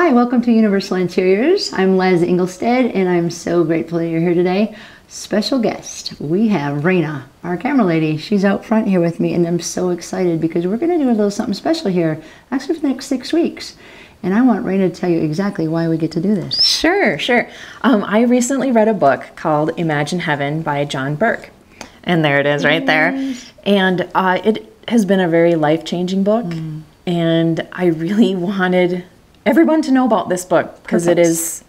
Hi, welcome to Universal Interiors. I'm Les Ingelstead, and I'm so grateful that you're here today. Special guest, we have Raina, our camera lady. She's out front here with me, and I'm so excited because we're going to do a little something special here, actually for the next 6 weeks. And I want Raina to tell you exactly why we get to do this. Sure. I recently read a book called Imagine Heaven by John Burke. And there it is right there. And it has been a very life-changing book. And I really wanted everyone to know about this book because it's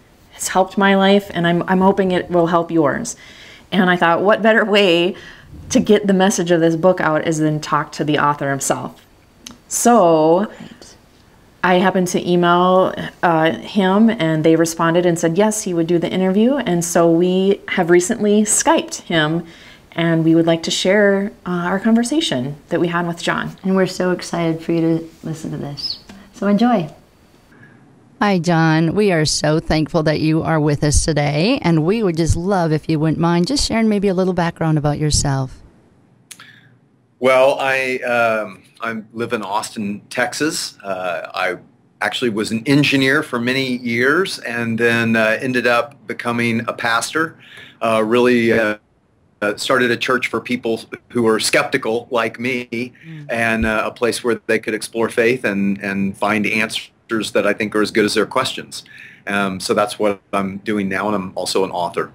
helped my life, and I'm hoping it will help yours. And I thought, what better way to get the message of this book out is than talk to the author himself. So I happened to email him, and they responded and said yes, he would do the interview. And so we have recently Skyped him, and we would like to share our conversation that we had with John. And we're so excited for you to listen to this. So enjoy. Hi, John. We are so thankful that you are with us today, and we would just love if you wouldn't mind just sharing maybe a little background about yourself. Well, I live in Austin, Texas. I actually was an engineer for many years, and then ended up becoming a pastor. Started a church for people who are skeptical like me, and a place where they could explore faith and find answers that I think are as good as their questions. So that's what I'm doing now, and I'm also an author.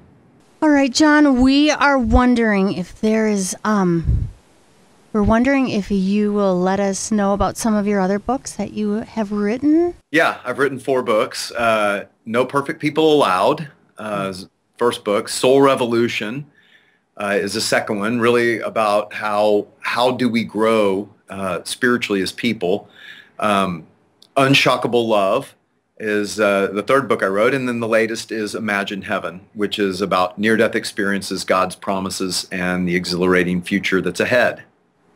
All right, John, we are wondering if there is, we're wondering if you will let us know about some of your other books that you have written. Yeah, I've written 4 books. No Perfect People Allowed, first book. Soul Revolution is the second one, really about how do we grow spiritually as people. Unshockable Love is the third book I wrote, and then the latest is Imagine Heaven, which is about near-death experiences, God's promises, and the exhilarating future that's ahead.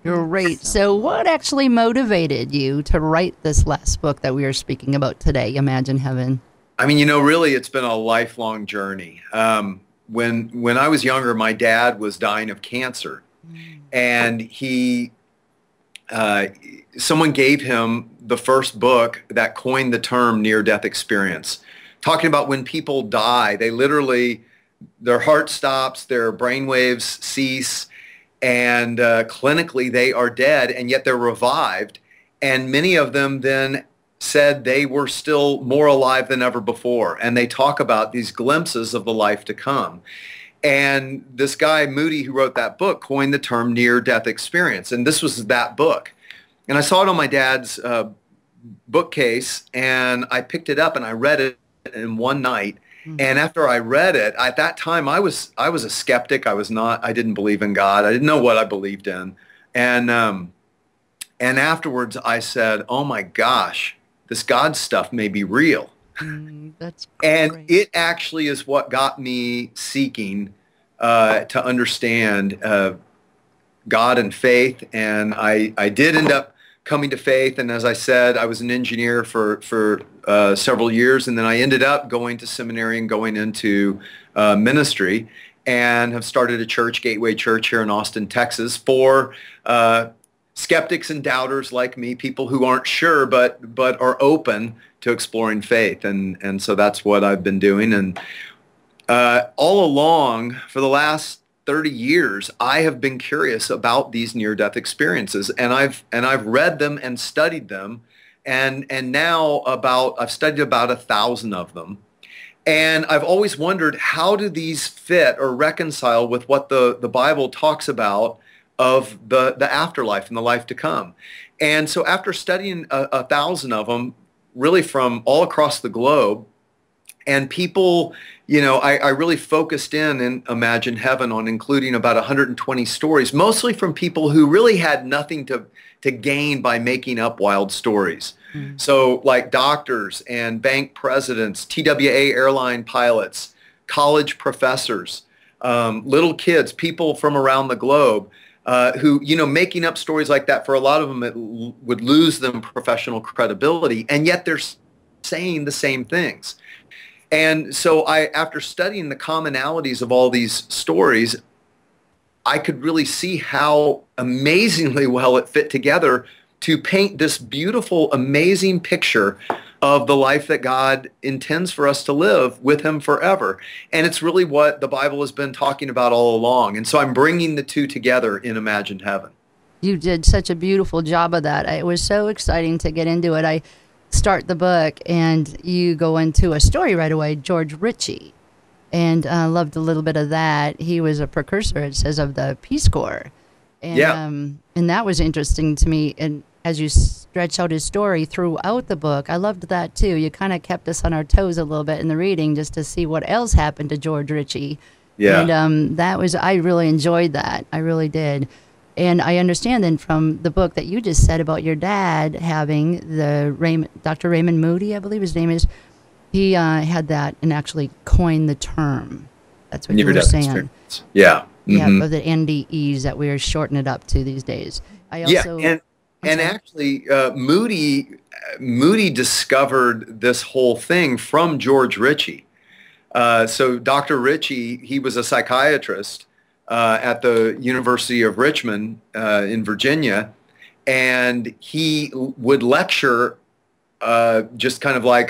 Great. So what actually motivated you to write this last book that we are speaking about today, Imagine Heaven? I mean, really, it's been a lifelong journey. When I was younger, my dad was dying of cancer, and someone gave him the first book that coined the term near-death experience, talking about when people die, they literally, their heart stops, their brain waves cease, and clinically they are dead, and yet they're revived. And many of them then said they were still more alive than ever before. And they talk about these glimpses of the life to come. And this guy, Moody, who wrote that book, coined the term near-death experience. And this was that book. And I saw it on my dad's bookcase, and I picked it up and I read it in one night. And after I read it, at that time I was a skeptic. I didn't believe in God. I didn't know what I believed in. And afterwards I said, oh my gosh, this God stuff may be real. That's great. And it actually is what got me seeking to understand God and faith. And I did end up coming to faith, and as I said, I was an engineer for several years, and then I ended up going to seminary and going into ministry, and have started a church, Gateway Church, here in Austin, Texas, for skeptics and doubters like me, people who aren't sure but are open to exploring faith, and so that's what I've been doing. And all along, for the last 30 years, I have been curious about these near-death experiences, and I've read them and studied them, and now I've studied about 1,000 of them, and I've always wondered, how do these fit or reconcile with what the Bible talks about of the afterlife and the life to come? And so after studying 1,000 of them, really from all across the globe, and people, I really focused in Imagine Heaven on including about 120 stories, mostly from people who really had nothing to gain by making up wild stories. So like doctors and bank presidents, TWA airline pilots, college professors, little kids, people from around the globe, who, making up stories like that, for a lot of them, it would lose them professional credibility, and yet they're saying the same things. And so after studying the commonalities of all these stories, I could really see how amazingly well it fit together to paint this beautiful, amazing picture of the life that God intends for us to live with him forever. And it's really what the Bible has been talking about all along. And so I'm bringing the two together in Imagine Heaven. You did such a beautiful job of that. It was so exciting to get into it. I start the book and you go into a story right away, George Ritchie. And I loved a little bit of that. He was a precursor, it says, of the Peace Corps. And, and that was interesting to me. And as you stretch out his story throughout the book, I loved that too. You kind of kept us on our toes a little bit in the reading just to see what else happened to George Ritchie. Yeah. And I really enjoyed that. I really did. And I understand then from the book that you just said about your dad having Dr. Raymond Moody, I believe his name is, he had that and actually coined the term. That's what you were saying. Experience. Yeah. Mm-hmm. Yeah, of the NDEs that we are shortening it up to these days. I also, and actually, Moody discovered this whole thing from George Ritchie. So Dr. Ritchie, he was a psychiatrist at the University of Richmond in Virginia, and he would lecture, just kind of like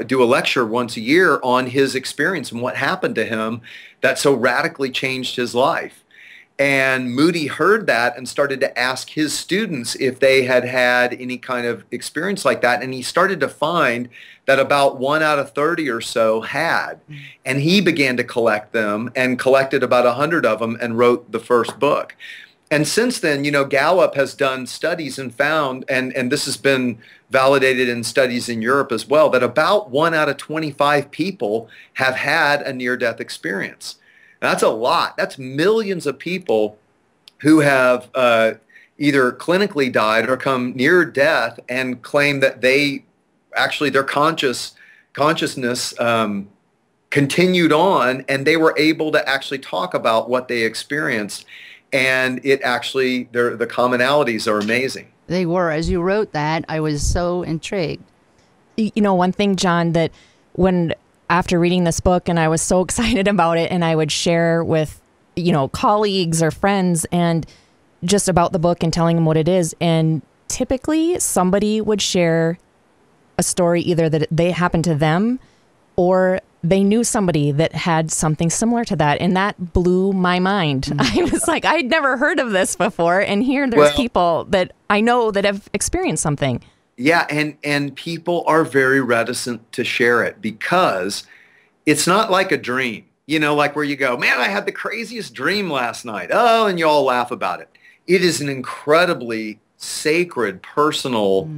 do a lecture once a year on his experience and what happened to him that so radically changed his life. And Moody heard that and started to ask his students if they had had any kind of experience like that. And he started to find that about 1 out of 30 or so had. And he began to collect them and collected about 100 of them and wrote the first book. And since then, Gallup has done studies and found, and this has been validated in studies in Europe as well, that about 1 out of 25 people have had a near-death experience. Now, that's a lot. That's millions of people who have either clinically died or come near death and claim that their consciousness continued on, and they were able to actually talk about what they experienced. And the commonalities are amazing. They were. As you wrote that, I was so intrigued. One thing, John, that after reading this book, and I was so excited about it, and I would share with, colleagues or friends and just about the book and telling them what it is. And typically somebody would share a story either that they happened to them or they knew somebody that had something similar to that. And that blew my mind. I was like, I'd never heard of this before. And there's people that I know that have experienced something. Yeah, and people are very reticent to share it because it's not like a dream, like where you go, man, I had the craziest dream last night. Oh, and you all laugh about it. It is an incredibly sacred, personal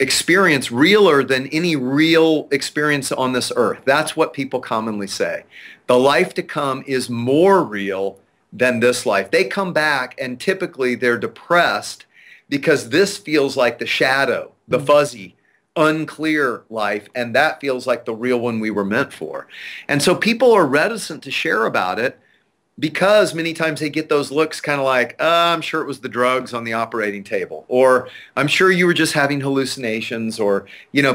experience, realer than any real experience on this earth. That's what people commonly say. The life to come is more real than this life. They come back and typically they're depressed because this feels like the shadow, the fuzzy, unclear life, and that feels like the real one we were meant for. And so people are reticent to share about it because many times they get those looks kind of like, I'm sure it was the drugs on the operating table, or I'm sure you were just having hallucinations, or,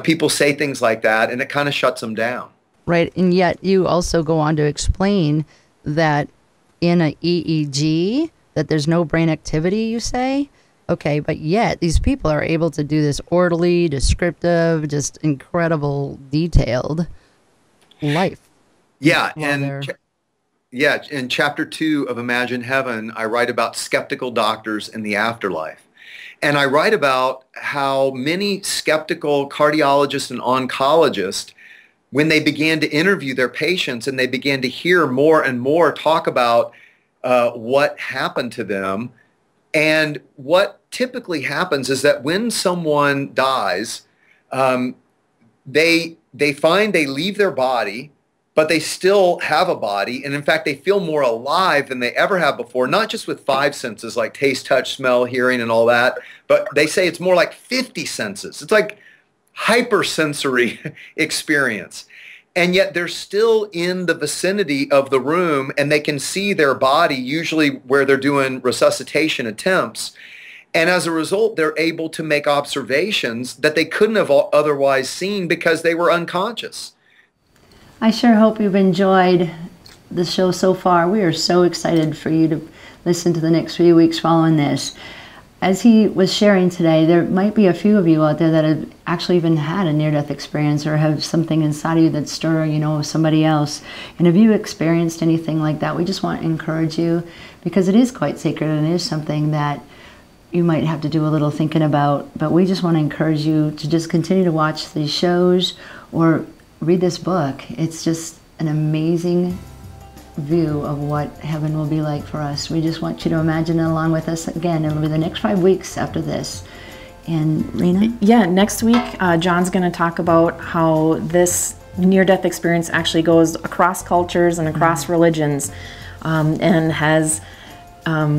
people say things like that, and it kind of shuts them down. Right, and yet you also go on to explain that in a EEG, that there's no brain activity, you say? Okay, but yet these people are able to do this orderly, descriptive, just incredible, detailed life. Yeah, in chapter 2 of Imagine Heaven, I write about skeptical doctors in the afterlife. And I write about how many skeptical cardiologists and oncologists, when they began to interview their patients and they began to hear more and more talk about what happened to them. And what typically happens is that when someone dies, they find they leave their body, but they still have a body. And in fact, they feel more alive than they ever have before, not just with 5 senses like taste, touch, smell, hearing, and all that, but they say it's more like 50 senses. It's like hypersensory experience. And yet they're still in the vicinity of the room and they can see their body, usually where they're doing resuscitation attempts. And as a result, they're able to make observations that they couldn't have otherwise seen because they were unconscious. I sure hope you've enjoyed the show so far. We are so excited for you to listen to the next few weeks following this. as he was sharing today, there might be a few of you out there that have actually even had a near-death experience or have something inside of you that's stirring, you know, somebody else. And if you experienced anything like that, we just want to encourage you, because it is quite sacred and it is something that you might have to do a little thinking about. But we just want to encourage you to just continue to watch these shows or read this book. It's just an amazing view of what heaven will be like for us. We just want you to imagine it along with us again over the next 5 weeks after this. And Rena? Yeah, next week, John's going to talk about how this near-death experience actually goes across cultures and across religions, and has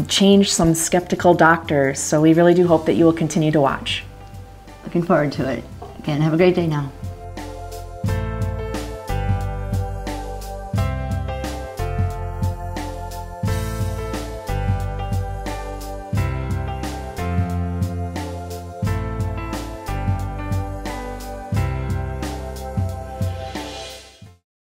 changed some skeptical doctors. So we really do hope that you will continue to watch. Looking forward to it. Again, have a great day now.